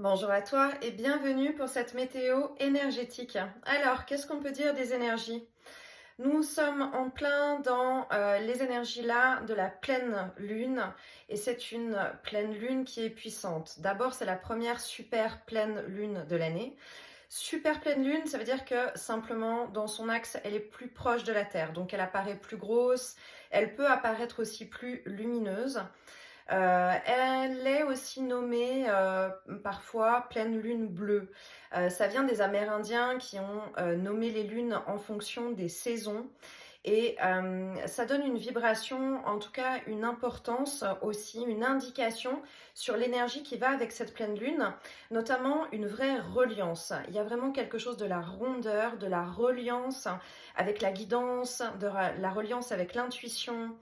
Bonjour à toi et bienvenue pour cette météo énergétique. Alors, qu'est-ce qu'on peut dire des énergies? Nous sommes en plein dans les énergies là de la pleine lune et c'est une pleine lune qui est puissante. D'abord, c'est la première super pleine lune de l'année. Super pleine lune, ça veut dire que simplement dans son axe, elle est plus proche de la Terre, donc elle apparaît plus grosse, elle peut apparaître aussi plus lumineuse. Elle est aussi nommée parfois pleine lune bleue. Ça vient des Amérindiens qui ont nommé les lunes en fonction des saisons. Et ça donne une vibration, en tout cas une importance aussi, une indication sur l'énergie qui va avec cette pleine lune, notamment une vraie reliance. Il y a vraiment quelque chose de la rondeur, de la reliance avec la guidance, de la reliance avec l'intuition,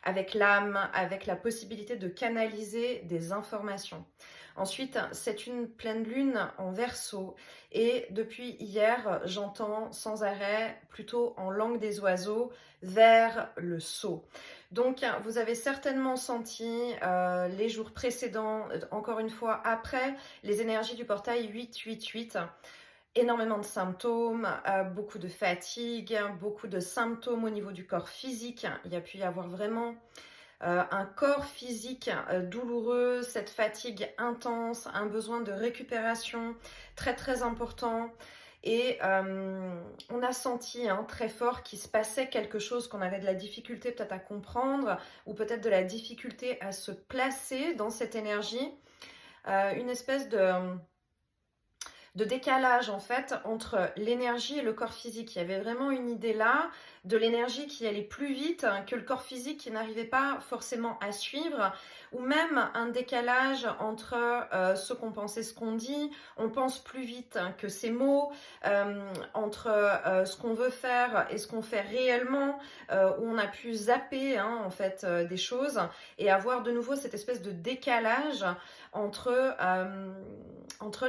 avec l'âme, avec la possibilité de canaliser des informations. Ensuite, c'est une pleine lune en Verseau et depuis hier, j'entends sans arrêt, plutôt en langue des oiseaux, vers le Sceau. Donc, vous avez certainement senti les jours précédents, encore une fois après les énergies du portail 888, énormément de symptômes, beaucoup de fatigue, beaucoup de symptômes au niveau du corps physique. Il y a pu y avoir vraiment un corps physique douloureux, cette fatigue intense, un besoin de récupération très très important. Et on a senti très fort qu'il se passait quelque chose, qu'on avait de la difficulté peut-être à comprendre, ou peut-être de la difficulté à se placer dans cette énergie. Une espèce de décalage en fait entre l'énergie et le corps physique. Il y avait vraiment une idée là de l'énergie qui allait plus vite que le corps physique qui n'arrivait pas forcément à suivre, ou même un décalage entre ce qu'on pense et ce qu'on dit. On pense plus vite que ces mots, entre ce qu'on veut faire et ce qu'on fait réellement, où on a pu zapper en fait des choses et avoir de nouveau cette espèce de décalage entre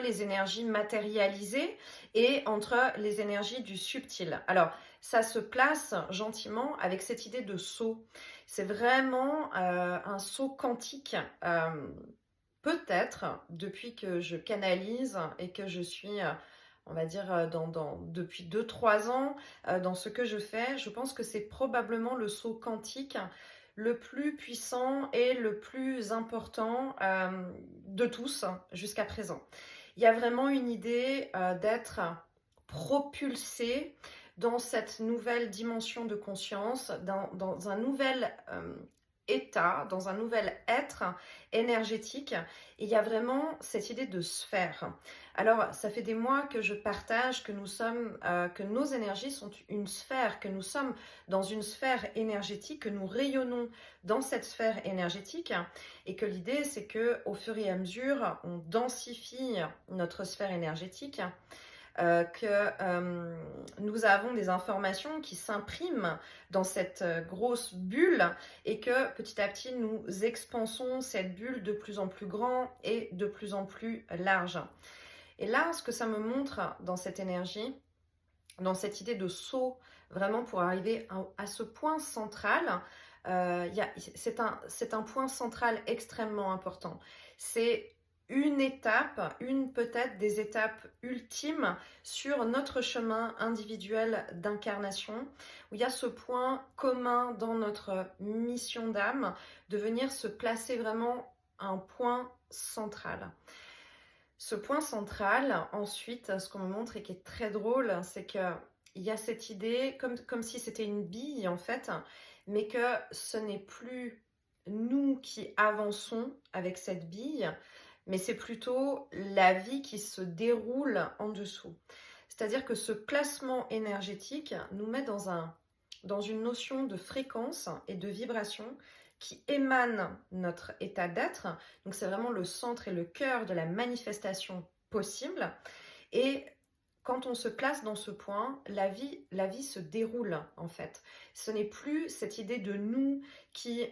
les énergies matérialisées et entre les énergies du subtil. Alors, ça se place gentiment avec cette idée de saut. C'est vraiment un saut quantique. Peut-être, depuis que je canalise et que je suis, on va dire, depuis 2 3 ans, dans ce que je fais, je pense que c'est probablement le saut quantique le plus puissant et le plus important de tous jusqu'à présent. Il y a vraiment une idée d'être propulsé dans cette nouvelle dimension de conscience, dans un nouvel état, dans un nouvel être énergétique. Et il y a vraiment cette idée de sphère. Alors, ça fait des mois que je partage que nous sommes, que nos énergies sont une sphère, que nous sommes dans une sphère énergétique, que nous rayonnons dans cette sphère énergétique, et que l'idée, c'est que au fur et à mesure, on densifie notre sphère énergétique, que nous avons des informations qui s'impriment dans cette grosse bulle et que petit à petit nous expansons cette bulle de plus en plus grand et de plus en plus large. Et là, ce que ça me montre dans cette énergie, dans cette idée de saut, vraiment pour arriver à ce point central, c'est un point central extrêmement important. C'est une étape, une peut-être des étapes ultimes sur notre chemin individuel d'incarnation, où il y a ce point commun dans notre mission d'âme de venir se placer vraiment à un point central. Ce point central, ensuite, ce qu'on me montre et qui est très drôle, c'est qu'il y a cette idée, comme si c'était une bille en fait, mais que ce n'est plus nous qui avançons avec cette bille, mais c'est plutôt la vie qui se déroule en dessous. C'est-à-dire que ce placement énergétique nous met dans une notion de fréquence et de vibration qui émane notre état d'être. Donc c'est vraiment le centre et le cœur de la manifestation possible. Et quand on se place dans ce point, la vie se déroule en fait. Ce n'est plus cette idée de nous qui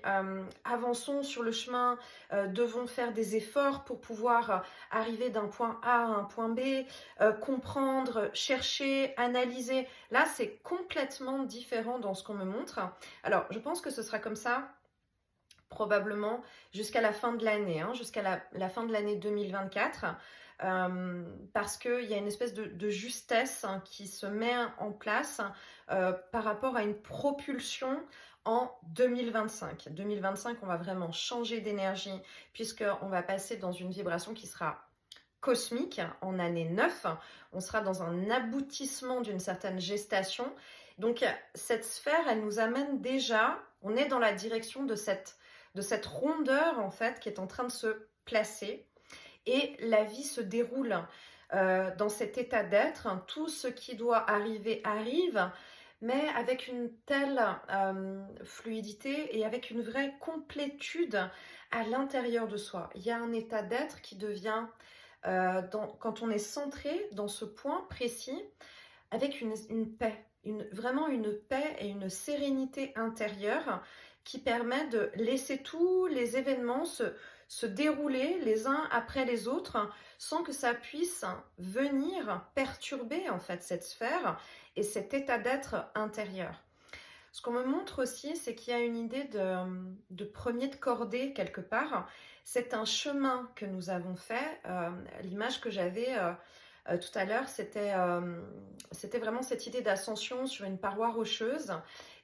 avançons sur le chemin, devons faire des efforts pour pouvoir arriver d'un point A à un point B, comprendre, chercher, analyser. Là, c'est complètement différent dans ce qu'on me montre. Alors, je pense que ce sera comme ça probablement jusqu'à la fin de l'année, hein, jusqu'à la fin de l'année 2024, parce qu'il y a une espèce de justesse hein, qui se met en place par rapport à une propulsion en 2025. 2025, on va vraiment changer d'énergie puisqu'on va passer dans une vibration qui sera cosmique en année 9. On sera dans un aboutissement d'une certaine gestation. Donc cette sphère, elle nous amène déjà, on est dans la direction de cette rondeur en fait qui est en train de se placer et la vie se déroule dans cet état d'être. Tout ce qui doit arriver arrive, mais avec une telle fluidité et avec une vraie complétude à l'intérieur de soi. Il y a un état d'être qui devient, quand on est centré dans ce point précis, avec une paix, vraiment une paix et une sérénité intérieure qui permet de laisser tous les événements se dérouler les uns après les autres sans que ça puisse venir perturber en fait cette sphère et cet état d'être intérieur. Ce qu'on me montre aussi, c'est qu'il y a une idée de premier de cordée quelque part. C'est un chemin que nous avons fait. L'image que j'avais tout à l'heure, c'était vraiment cette idée d'ascension sur une paroi rocheuse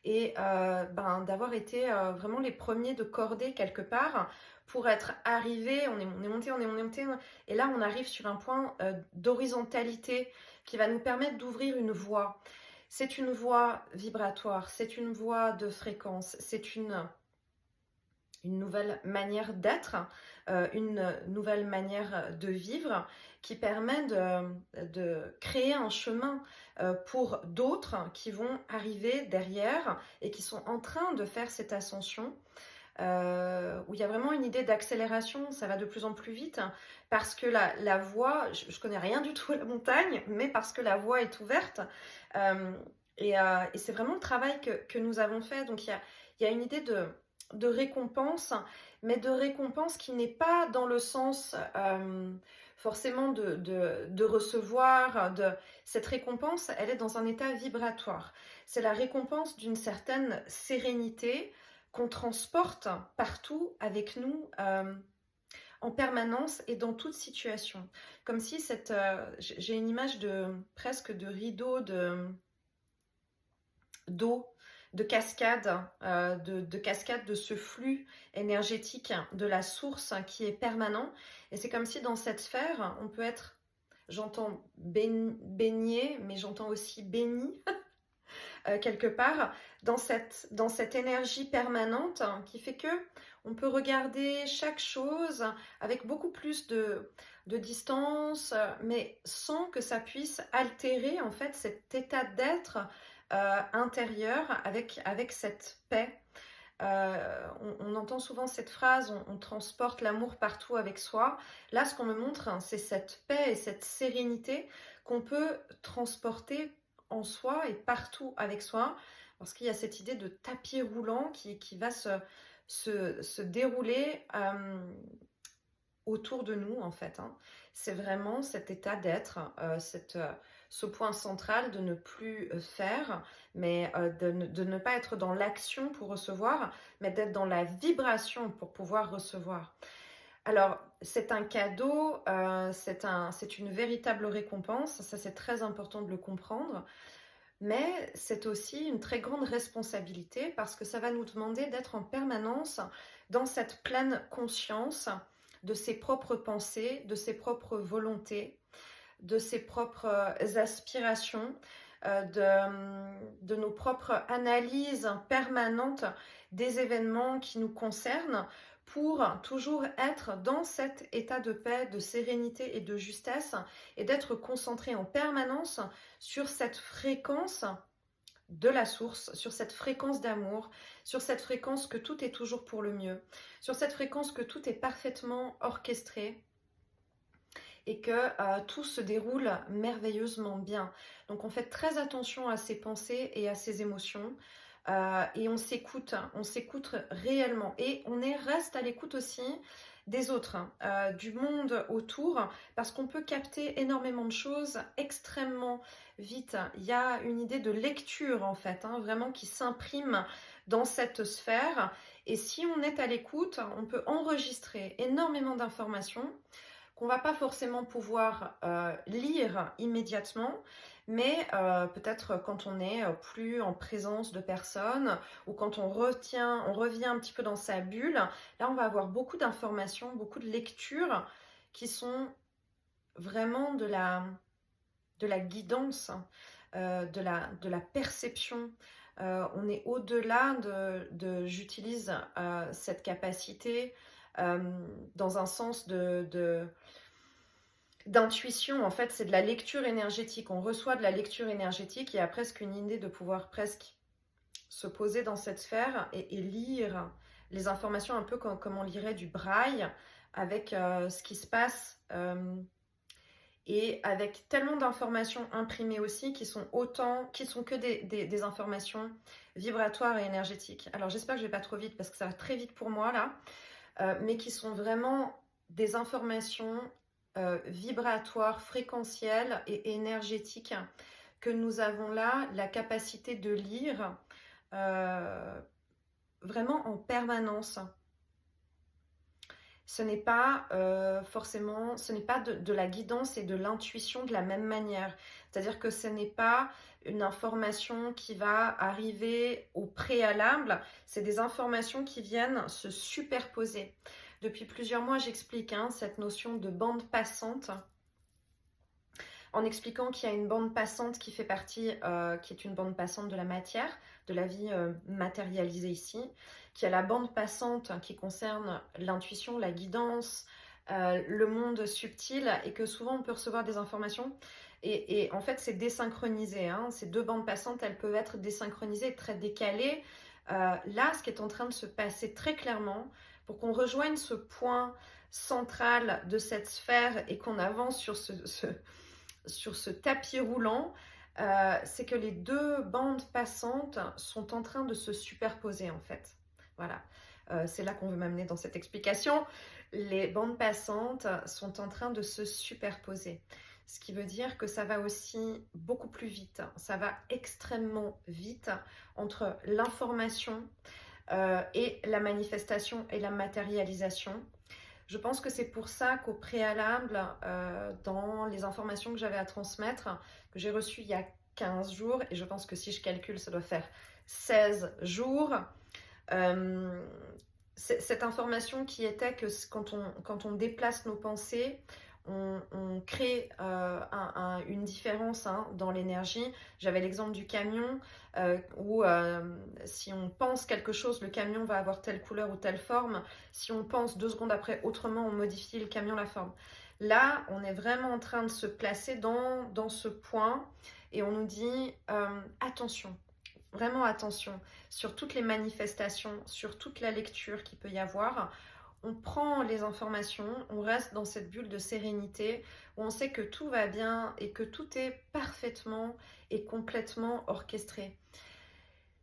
et d'avoir été vraiment les premiers de cordée quelque part pour être arrivé, on est monté, et là on arrive sur un point d'horizontalité qui va nous permettre d'ouvrir une voie. C'est une voie vibratoire, c'est une voie de fréquence, c'est une nouvelle manière d'être, une nouvelle manière de vivre qui permet de créer un chemin pour d'autres qui vont arriver derrière et qui sont en train de faire cette ascension. Où il y a vraiment une idée d'accélération, ça va de plus en plus vite parce que la voie, je connais rien du tout à la montagne, mais parce que la voie est ouverte et c'est vraiment le travail que nous avons fait. Donc il y a une idée de récompense, mais de récompense qui n'est pas dans le sens forcément de recevoir. Cette récompense, elle est dans un état vibratoire. C'est la récompense d'une certaine sérénité qu'on transporte partout avec nous en permanence et dans toute situation. Comme si j'ai une image presque de rideau d'eau, de cascade, de cascade de ce flux énergétique de la source qui est permanent. Et c'est comme si dans cette sphère, on peut être, j'entends baigné, mais j'entends aussi béni. Quelque part dans cette énergie permanente qui fait que on peut regarder chaque chose avec beaucoup plus de distance, mais sans que ça puisse altérer en fait cet état d'être intérieur avec cette paix. On entend souvent cette phrase, on transporte l'amour partout avec soi. Là, ce qu'on me montre, hein, c'est cette paix et cette sérénité qu'on peut transporter en soi et partout avec soi, parce qu'il y a cette idée de tapis roulant qui va se dérouler autour de nous en fait. Hein. C'est vraiment cet état d'être, ce point central de ne plus faire, mais de ne pas être dans l'action pour recevoir, mais d'être dans la vibration pour pouvoir recevoir. Alors, c'est un cadeau, c'est une véritable récompense, ça c'est très important de le comprendre, mais c'est aussi une très grande responsabilité parce que ça va nous demander d'être en permanence dans cette pleine conscience de ses propres pensées, de ses propres volontés, de ses propres aspirations, de nos propres analyses permanentes des événements qui nous concernent pour toujours être dans cet état de paix, de sérénité et de justesse et d'être concentré en permanence sur cette fréquence de la source, sur cette fréquence d'amour, sur cette fréquence que tout est toujours pour le mieux, sur cette fréquence que tout est parfaitement orchestré et que tout se déroule merveilleusement bien. Donc on fait très attention à ses pensées et à ses émotions et on s'écoute réellement et reste à l'écoute aussi des autres, du monde autour, parce qu'on peut capter énormément de choses extrêmement vite. Il y a une idée de lecture en fait, hein, vraiment qui s'imprime dans cette sphère. Et si on est à l'écoute, on peut enregistrer énormément d'informations qu'on va pas forcément pouvoir lire immédiatement, mais peut-être quand on est plus en présence de personnes ou quand on revient un petit peu dans sa bulle, là on va avoir beaucoup d'informations, beaucoup de lectures qui sont vraiment de la guidance, de la perception. On est au-delà j'utilise cette capacité dans un sens d'intuition. En fait, c'est de la lecture énergétique. On reçoit de la lecture énergétique et a presque une idée de pouvoir presque se poser dans cette sphère et lire les informations un peu comme on lirait du braille avec ce qui se passe et avec tellement d'informations imprimées aussi qui sont que des informations vibratoires et énergétiques. Alors j'espère que je vais pas trop vite parce que ça va très vite pour moi là, mais qui sont vraiment des informations vibratoires, fréquentielles et énergétiques que nous avons là la capacité de lire vraiment en permanence. Ce n'est pas forcément, ce n'est pas de la guidance et de l'intuition de la même manière. C'est-à-dire que ce n'est pas une information qui va arriver au préalable, c'est des informations qui viennent se superposer. Depuis plusieurs mois, j'explique cette notion de bande passante, en expliquant qu'il y a une bande passante qui fait partie, qui est une bande passante de la matière, de la vie matérialisée ici, qu'il y a la bande passante qui concerne l'intuition, la guidance, le monde subtil, et que souvent on peut recevoir des informations et en fait c'est désynchronisé. Ces deux bandes passantes, elles peuvent être désynchronisées, très décalées. Là, ce qui est en train de se passer très clairement, pour qu'on rejoigne ce point central de cette sphère et qu'on avance sur ce tapis roulant, c'est que les deux bandes passantes sont en train de se superposer en fait. Voilà, c'est là qu'on veut m'amener dans cette explication. Les bandes passantes sont en train de se superposer. Ce qui veut dire que ça va aussi beaucoup plus vite. Ça va extrêmement vite entre l'information et la manifestation et la matérialisation. Je pense que c'est pour ça qu'au préalable, dans les informations que j'avais à transmettre, que j'ai reçues il y a 15 jours, et je pense que si je calcule, ça doit faire 16 jours, cette information qui était que quand on déplace nos pensées, on crée une différence dans l'énergie. J'avais l'exemple du camion où si on pense quelque chose, le camion va avoir telle couleur ou telle forme. Si on pense 2 secondes après autrement, on modifie le camion, la forme. Là, on est vraiment en train de se placer dans ce point et on nous dit attention. Vraiment attention sur toutes les manifestations, sur toute la lecture qu'il peut y avoir. On prend les informations, on reste dans cette bulle de sérénité où on sait que tout va bien et que tout est parfaitement et complètement orchestré.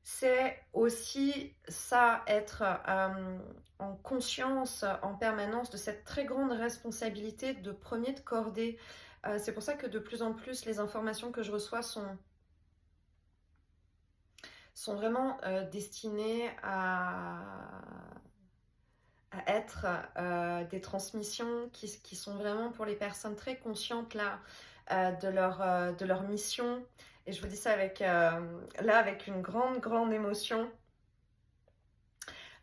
C'est aussi ça, être en conscience en permanence de cette très grande responsabilité de premier de cordée. C'est pour ça que de plus en plus les informations que je reçois sont vraiment destinées à être des transmissions qui sont vraiment pour les personnes très conscientes là, de leur mission. Et je vous dis ça avec une grande émotion.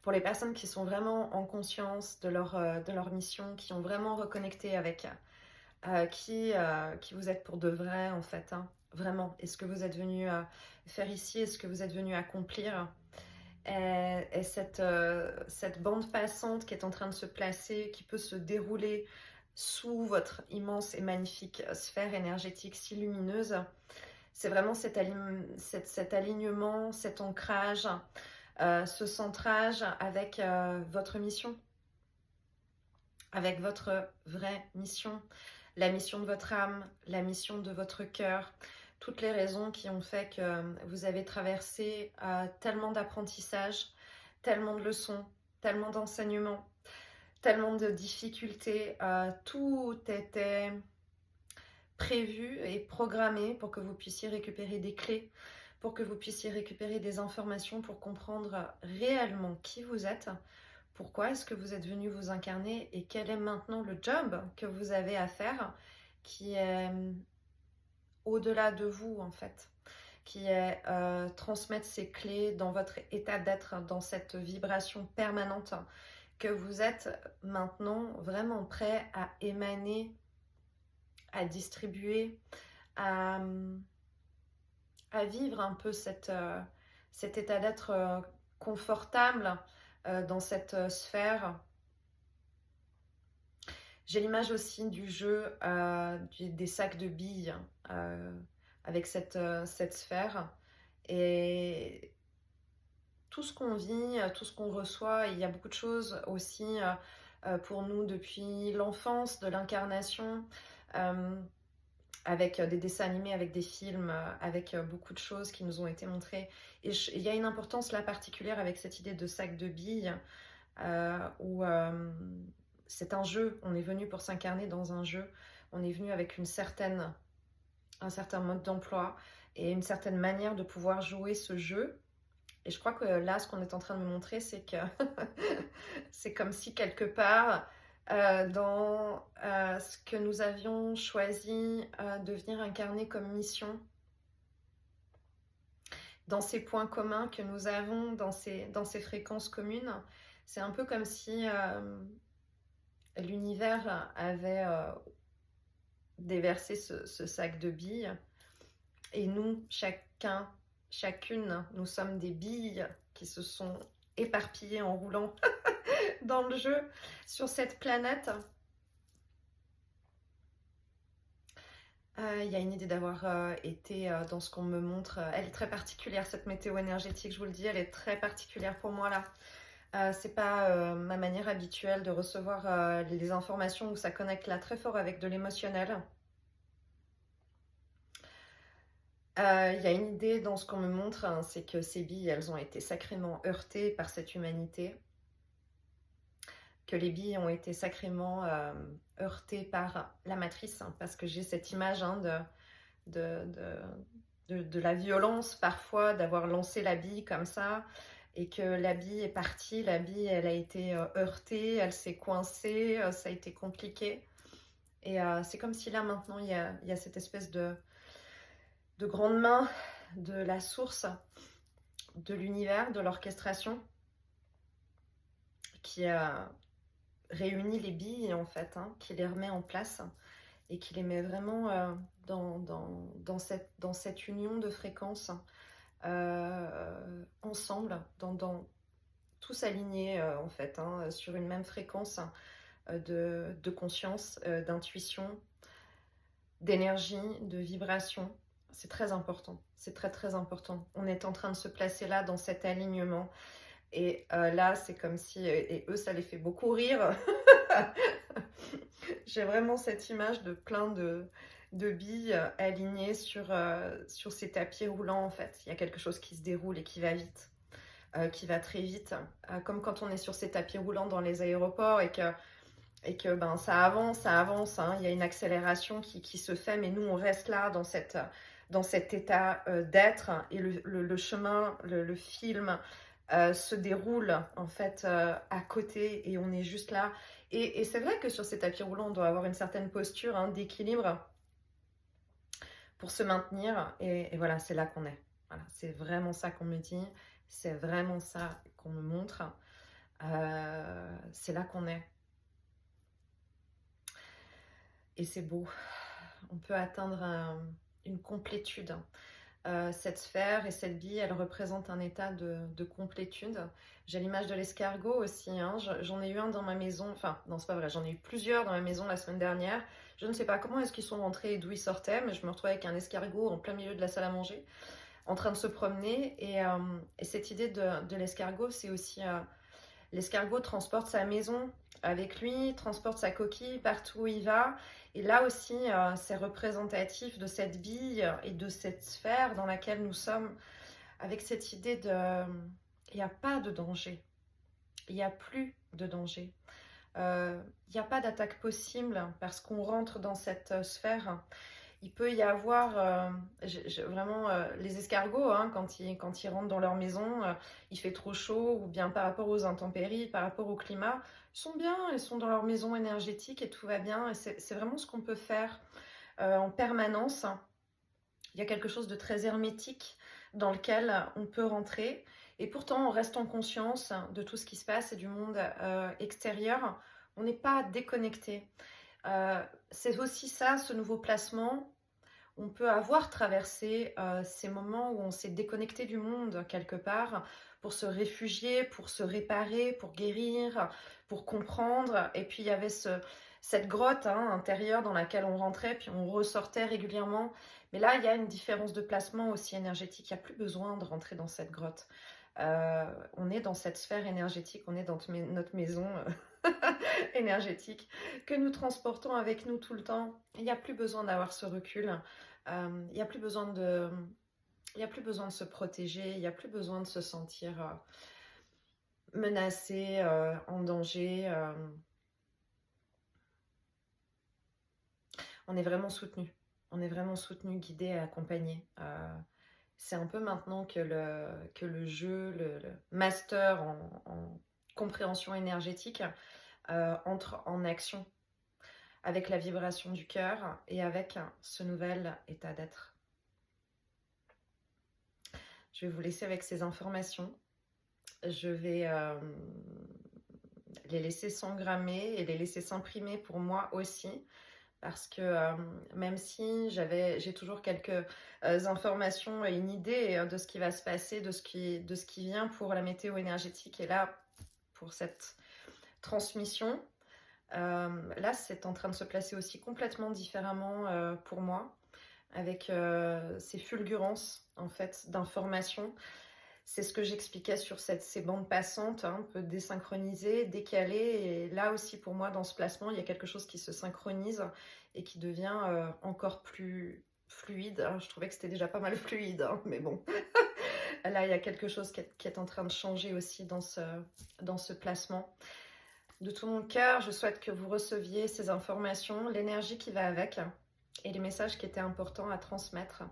Pour les personnes qui sont vraiment en conscience de leur mission, qui ont vraiment reconnecté avec qui vous êtes pour de vrai en fait. Vraiment, est-ce que vous êtes venu faire ici, est-ce que vous êtes venu accomplir et cette bande passante qui est en train de se placer, qui peut se dérouler sous votre immense et magnifique sphère énergétique si lumineuse, c'est vraiment cet alignement, cet ancrage, ce centrage avec votre mission, avec votre vraie mission, la mission de votre âme, la mission de votre cœur, toutes les raisons qui ont fait que vous avez traversé tellement d'apprentissage, tellement de leçons, tellement d'enseignements, tellement de difficultés. Tout était prévu et programmé pour que vous puissiez récupérer des clés, pour que vous puissiez récupérer des informations pour comprendre réellement qui vous êtes, pourquoi est-ce que vous êtes venu vous incarner et quel est maintenant le job que vous avez à faire qui est au-delà de vous en fait, qui est transmettre ces clés dans votre état d'être, dans cette vibration permanente que vous êtes maintenant vraiment prêt à émaner, à distribuer, à, vivre un peu cet état d'être confortable dans cette sphère. J'ai l'image aussi du jeu des sacs de billes avec cette sphère. Et tout ce qu'on vit, tout ce qu'on reçoit, il y a beaucoup de choses aussi pour nous depuis l'enfance, de l'incarnation, avec des dessins animés, avec des films, avec beaucoup de choses qui nous ont été montrées. Et il y a une importance là particulière avec cette idée de sac de billes où c'est un jeu, on est venu pour s'incarner dans un jeu, on est venu avec un certain mode d'emploi et une certaine manière de pouvoir jouer ce jeu. Et je crois que là, ce qu'on est en train de me montrer, c'est que c'est comme si quelque part, dans ce que nous avions choisi de venir incarner comme mission, dans ces points communs que nous avons, dans ces fréquences communes, c'est un peu comme si l'univers avait déversé ce sac de billes. Et nous, chacune, nous sommes des billes qui se sont éparpillées en roulant dans le jeu sur cette planète. Il y a une idée d'avoir été dans ce qu'on me montre. Elle est très particulière, cette météo énergétique, je vous le dis, elle est très particulière pour moi là. C'est pas ma manière habituelle de recevoir les informations où ça connecte là très fort avec de l'émotionnel. Il y a une idée dans ce qu'on me montre, hein, c'est que ces billes, elles ont été sacrément heurtées par cette humanité, que les billes ont été sacrément heurtées par la matrice, hein, parce que j'ai cette image hein, de la violence parfois, d'avoir lancé la bille comme ça, et que la bille est partie, la bille elle a été heurtée, elle s'est coincée, ça a été compliqué. Et c'est comme si là maintenant il y a cette espèce de grande main de la source, de l'univers, de l'orchestration, qui réunit les billes en fait, hein, qui les remet en place et qui les met vraiment dans cette union de fréquences ensemble, tous alignés en fait, hein, sur une même fréquence de conscience, d'intuition, d'énergie, de vibration. C'est très important, c'est très très important. On est en train de se placer là dans cet alignement. Et là, c'est comme si, et eux, ça les fait beaucoup rire. J'ai vraiment cette image de plein de billes alignées sur ces tapis roulants, en fait. Il y a quelque chose qui se déroule et qui va vite, qui va très vite. Comme quand on est sur ces tapis roulants dans les aéroports et que ben, ça avance, hein. Il y a une accélération qui se fait, mais nous, on reste là dans cet état d'être. Et le chemin, le film se déroule en fait à côté et on est juste là. Et c'est vrai que sur ces tapis roulants, on doit avoir une certaine posture hein, d'équilibre pour se maintenir. Et voilà, c'est là qu'on est. Voilà, c'est vraiment ça qu'on me dit. C'est vraiment ça qu'on me montre. C'est là qu'on est. Et c'est beau. On peut atteindre une complétude. Cette sphère et cette bille, elle représente un état de complétude. J'ai l'image de l'escargot aussi, hein. J'en ai eu un dans ma maison, enfin non c'est pas vrai, j'en ai eu plusieurs dans ma maison la semaine dernière. Je ne sais pas comment est-ce qu'ils sont rentrés et d'où ils sortaient, mais je me retrouvais avec un escargot en plein milieu de la salle à manger, en train de se promener. Et cette idée de l'escargot, c'est aussi... l'escargot transporte sa maison avec lui, transporte sa coquille partout où il va. Et là aussi, c'est représentatif de cette bille et de cette sphère dans laquelle nous sommes, avec cette idée de... Il n'y a pas de danger. Il n'y a plus de danger. Il n'y a pas d'attaque possible parce qu'on rentre dans cette sphère. Il peut y avoir vraiment les escargots, hein, quand ils rentrent dans leur maison, il fait trop chaud, ou bien par rapport aux intempéries, par rapport au climat, ils sont bien, ils sont dans leur maison énergétique et tout va bien. Et c'est vraiment ce qu'on peut faire en permanence. Il y a quelque chose de très hermétique dans lequel on peut rentrer. Et pourtant, on reste en conscience de tout ce qui se passe et du monde extérieur. On n'est pas déconnecté. C'est aussi ça, ce nouveau placement. On peut avoir traversé ces moments où on s'est déconnecté du monde quelque part pour se réfugier, pour se réparer, pour guérir, pour comprendre. Et puis il y avait cette grotte intérieure dans laquelle on rentrait, puis on ressortait régulièrement. Mais là, il y a une différence de placement aussi énergétique. Il n'y a plus besoin de rentrer dans cette grotte. On est dans cette sphère énergétique, on est dans notre maison énergétique que nous transportons avec nous tout le temps. Il n'y a plus besoin d'avoir ce recul. Il n'y a plus besoin de... Il n'y a plus besoin de se protéger, il n'y a plus besoin de se sentir menacé, en danger. On est vraiment soutenu. On est vraiment soutenu, guidé et accompagné. C'est un peu maintenant que le jeu, le master en compréhension énergétique entre en action avec la vibration du cœur et avec ce nouvel état d'être. Je vais vous laisser avec ces informations. Je vais les laisser s'engrammer et les laisser s'imprimer pour moi aussi. Parce que même si j'ai toujours quelques informations et une idée de ce qui va se passer, de ce qui vient pour la météo énergétique, et là, pour cette transmission, là, c'est en train de se placer aussi complètement différemment pour moi, avec ces fulgurances en fait d'informations. C'est ce que j'expliquais sur ces bandes passantes, un peu désynchronisées, décalées. Et là aussi, pour moi, dans ce placement, il y a quelque chose qui se synchronise et qui devient encore plus fluide. Alors, je trouvais que c'était déjà pas mal fluide, hein, mais bon. Là, il y a quelque chose qui est en train de changer aussi dans ce placement. De tout mon cœur, je souhaite que vous receviez ces informations, l'énergie qui va avec et les messages qui étaient importants à transmettre.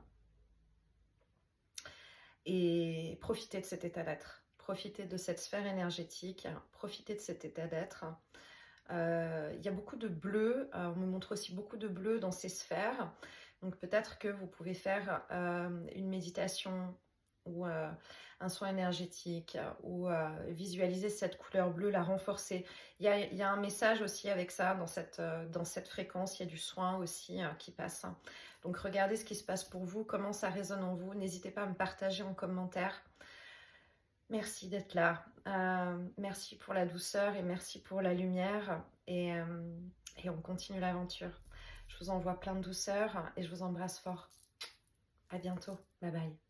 Et profitez de cet état d'être, profitez de cette sphère énergétique, profitez de cet état d'être. Il y a beaucoup de bleu, on me montre aussi beaucoup de bleu dans ces sphères, donc peut-être que vous pouvez faire une méditation ou un soin énergétique ou visualiser cette couleur bleue, la renforcer. Il y a un message aussi avec ça, dans cette fréquence, il y a du soin aussi qui passe. Donc regardez ce qui se passe pour vous, comment ça résonne en vous. N'hésitez pas à me partager en commentaire. Merci d'être là. Merci pour la douceur et merci pour la lumière. Et on continue l'aventure. Je vous envoie plein de douceur et je vous embrasse fort. À bientôt. Bye bye.